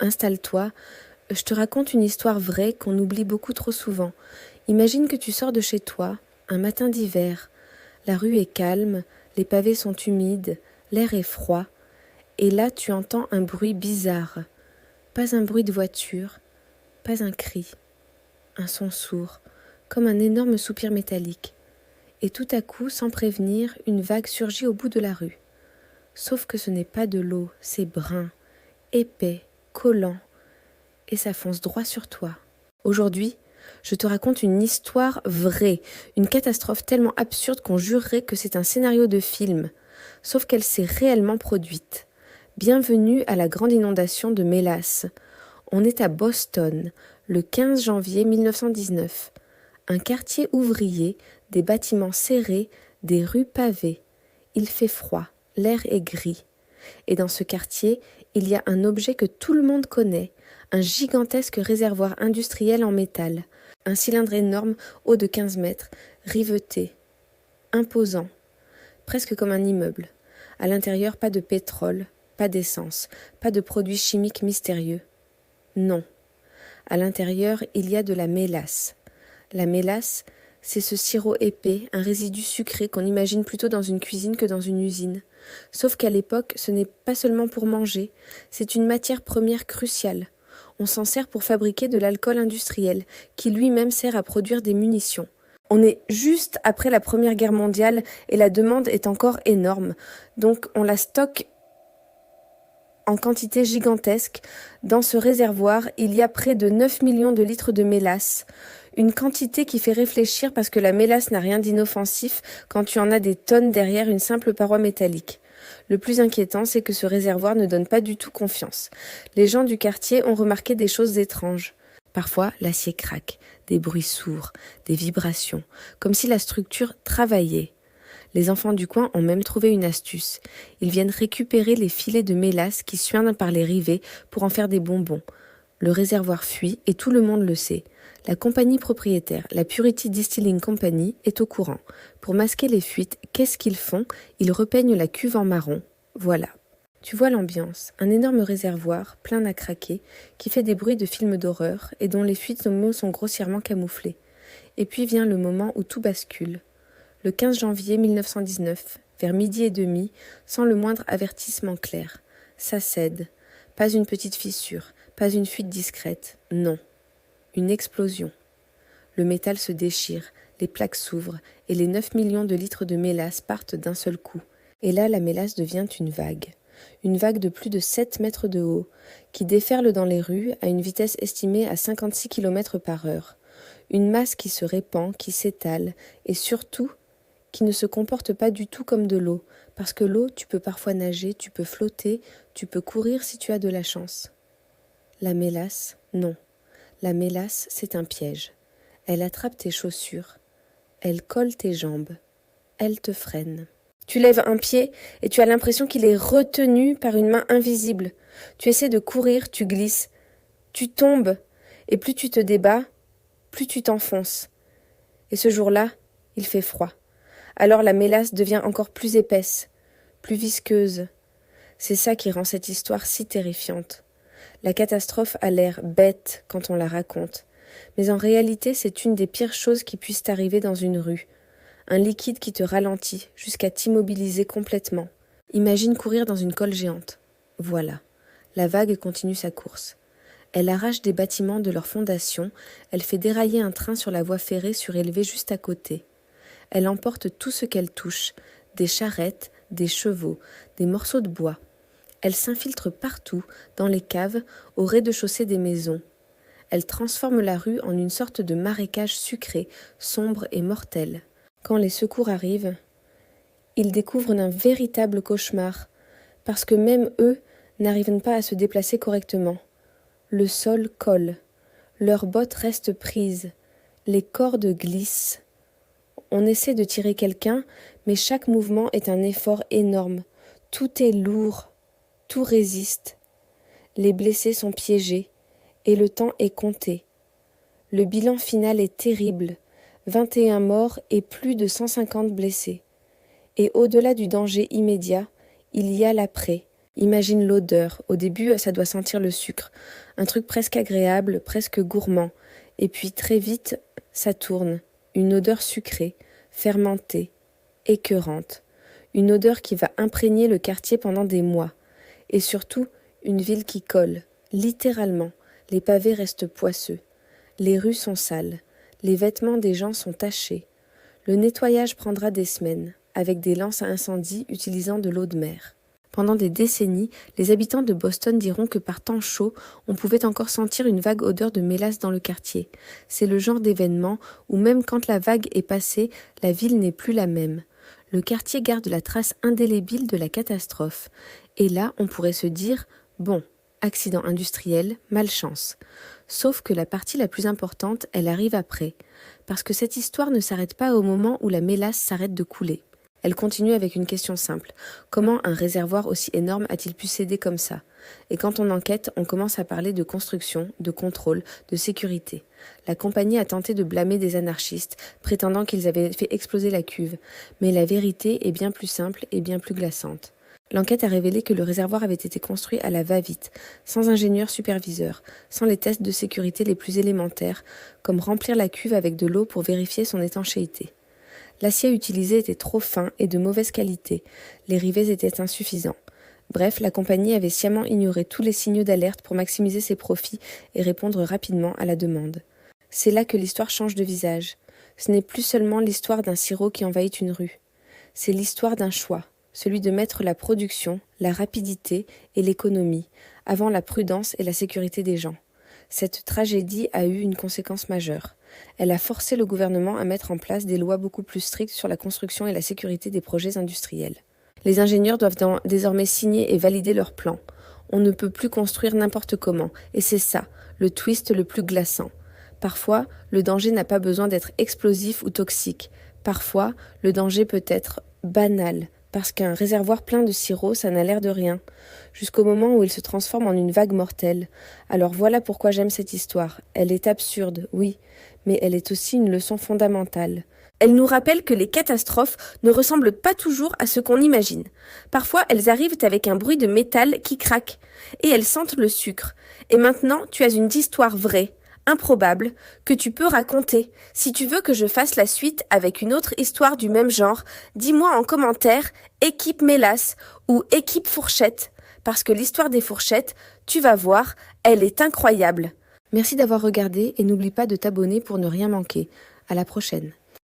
Installe-toi, je te raconte une histoire vraie qu'on oublie beaucoup trop souvent. Imagine que tu sors de chez toi, un matin d'hiver. La rue est calme, les pavés sont humides, l'air est froid. Et là, tu entends un bruit bizarre. Pas un bruit de voiture, pas un cri. Un son sourd, comme un énorme soupir métallique. Et tout à coup, sans prévenir, une vague surgit au bout de la rue. Sauf que ce n'est pas de l'eau, c'est brun, épais, collant, et ça fonce droit sur toi. Aujourd'hui, je te raconte une histoire vraie, une catastrophe tellement absurde qu'on jurerait que c'est un scénario de film, sauf qu'elle s'est réellement produite. Bienvenue à la grande inondation de Mélas. On est à Boston, le 15 janvier 1919. Un quartier ouvrier, des bâtiments serrés, des rues pavées. Il fait froid, l'air est gris. Et dans ce quartier, il y a un objet que tout le monde connaît, un gigantesque réservoir industriel en métal, un cylindre énorme, haut de 15 mètres, riveté, imposant, presque comme un immeuble. À l'intérieur, pas de pétrole, pas d'essence, pas de produits chimiques mystérieux. Non. À l'intérieur, il y a de la mélasse. La mélasse, c'est ce sirop épais, un résidu sucré qu'on imagine plutôt dans une cuisine que dans une usine. Sauf qu'à l'époque, ce n'est pas seulement pour manger, c'est une matière première cruciale. On s'en sert pour fabriquer de l'alcool industriel, qui lui-même sert à produire des munitions. On est juste après la Première Guerre mondiale et la demande est encore énorme. Donc on la stocke en quantité gigantesque. Dans ce réservoir, il y a près de 9 millions de litres de mélasse. Une quantité qui fait réfléchir parce que la mélasse n'a rien d'inoffensif quand tu en as des tonnes derrière une simple paroi métallique. Le plus inquiétant, c'est que ce réservoir ne donne pas du tout confiance. Les gens du quartier ont remarqué des choses étranges. Parfois, l'acier craque, des bruits sourds, des vibrations, comme si la structure travaillait. Les enfants du coin ont même trouvé une astuce. Ils viennent récupérer les filets de mélasse qui suintent par les rivets pour en faire des bonbons. Le réservoir fuit et tout le monde le sait. La compagnie propriétaire, la Purity Distilling Company, est au courant. Pour masquer les fuites, qu'est-ce qu'ils font? Ils repeignent la cuve en marron. Voilà. Tu vois l'ambiance, un énorme réservoir, plein à craquer, qui fait des bruits de films d'horreur et dont les fuites sont grossièrement camouflées. Et puis vient le moment où tout bascule. Le 15 janvier 1919, vers 12h30, sans le moindre avertissement clair. Ça cède. Pas une petite fissure, pas une fuite discrète, non. Une explosion. Le métal se déchire, les plaques s'ouvrent et les 9 millions de litres de mélasse partent d'un seul coup. Et là, la mélasse devient une vague. Une vague de plus de 7 mètres de haut, qui déferle dans les rues à une vitesse estimée à 56 km par heure. Une masse qui se répand, qui s'étale, et surtout, qui ne se comporte pas du tout comme de l'eau, parce que l'eau, tu peux parfois nager, tu peux flotter, tu peux courir si tu as de la chance. La mélasse, non. La mélasse, c'est un piège. Elle attrape tes chaussures, elle colle tes jambes, elle te freine. Tu lèves un pied et tu as l'impression qu'il est retenu par une main invisible. Tu essaies de courir, tu glisses, tu tombes, et plus tu te débats, plus tu t'enfonces. Et ce jour-là, il fait froid. Alors la mélasse devient encore plus épaisse, plus visqueuse. C'est ça qui rend cette histoire si terrifiante. La catastrophe a l'air bête quand on la raconte, mais en réalité c'est une des pires choses qui puissent arriver dans une rue. Un liquide qui te ralentit jusqu'à t'immobiliser complètement. Imagine courir dans une colle géante. Voilà, la vague continue sa course. Elle arrache des bâtiments de leurs fondations, elle fait dérailler un train sur la voie ferrée surélevée juste à côté. Elle emporte tout ce qu'elle touche, des charrettes, des chevaux, des morceaux de bois. Elle s'infiltre partout, dans les caves, au rez-de-chaussée des maisons. Elle transforme la rue en une sorte de marécage sucré, sombre et mortel. Quand les secours arrivent, ils découvrent un véritable cauchemar, parce que même eux n'arrivent pas à se déplacer correctement. Le sol colle, leurs bottes restent prises, les cordes glissent. On essaie de tirer quelqu'un, mais chaque mouvement est un effort énorme. Tout est lourd, tout résiste. Les blessés sont piégés, et le temps est compté. Le bilan final est terrible, 21 morts et plus de 150 blessés. Et au-delà du danger immédiat, il y a l'après. Imagine l'odeur. Au début, ça doit sentir le sucre. Un truc presque agréable, presque gourmand. Et puis très vite, ça tourne. Une odeur sucrée, fermentée, écœurante. Une odeur qui va imprégner le quartier pendant des mois. Et surtout, une ville qui colle. Littéralement, les pavés restent poisseux. Les rues sont sales. Les vêtements des gens sont tachés. Le nettoyage prendra des semaines, avec des lances à incendie utilisant de l'eau de mer. Pendant des décennies, les habitants de Boston diront que par temps chaud, on pouvait encore sentir une vague odeur de mélasse dans le quartier. C'est le genre d'événement où même quand la vague est passée, la ville n'est plus la même. Le quartier garde la trace indélébile de la catastrophe. Et là, on pourrait se dire, bon, accident industriel, malchance. Sauf que la partie la plus importante, elle arrive après. Parce que cette histoire ne s'arrête pas au moment où la mélasse s'arrête de couler. Elle continue avec une question simple. Comment un réservoir aussi énorme a-t-il pu céder comme ça? Et quand on enquête, on commence à parler de construction, de contrôle, de sécurité. La compagnie a tenté de blâmer des anarchistes, prétendant qu'ils avaient fait exploser la cuve. Mais la vérité est bien plus simple et bien plus glaçante. L'enquête a révélé que le réservoir avait été construit à la va-vite, sans ingénieur superviseur, sans les tests de sécurité les plus élémentaires, comme remplir la cuve avec de l'eau pour vérifier son étanchéité. L'acier utilisé était trop fin et de mauvaise qualité, les rivets étaient insuffisants. Bref, la compagnie avait sciemment ignoré tous les signaux d'alerte pour maximiser ses profits et répondre rapidement à la demande. C'est là que l'histoire change de visage. Ce n'est plus seulement l'histoire d'un sirop qui envahit une rue. C'est l'histoire d'un choix, celui de mettre la production, la rapidité et l'économie, avant la prudence et la sécurité des gens. Cette tragédie a eu une conséquence majeure. Elle a forcé le gouvernement à mettre en place des lois beaucoup plus strictes sur la construction et la sécurité des projets industriels. Les ingénieurs doivent désormais signer et valider leurs plans. On ne peut plus construire n'importe comment, et c'est ça, le twist le plus glaçant. Parfois, le danger n'a pas besoin d'être explosif ou toxique. Parfois, le danger peut être banal, parce qu'un réservoir plein de sirop, ça n'a l'air de rien, jusqu'au moment où il se transforme en une vague mortelle. Alors voilà pourquoi j'aime cette histoire. Elle est absurde, oui, mais elle est aussi une leçon fondamentale. Elle nous rappelle que les catastrophes ne ressemblent pas toujours à ce qu'on imagine. Parfois, elles arrivent avec un bruit de métal qui craque, et elles sentent le sucre. Et maintenant, tu as une histoire vraie, improbable, que tu peux raconter. Si tu veux que je fasse la suite avec une autre histoire du même genre, dis-moi en commentaire équipe mélasse ou équipe fourchette, parce que l'histoire des fourchettes, tu vas voir, elle est incroyable. Merci d'avoir regardé et n'oublie pas de t'abonner pour ne rien manquer. À la prochaine.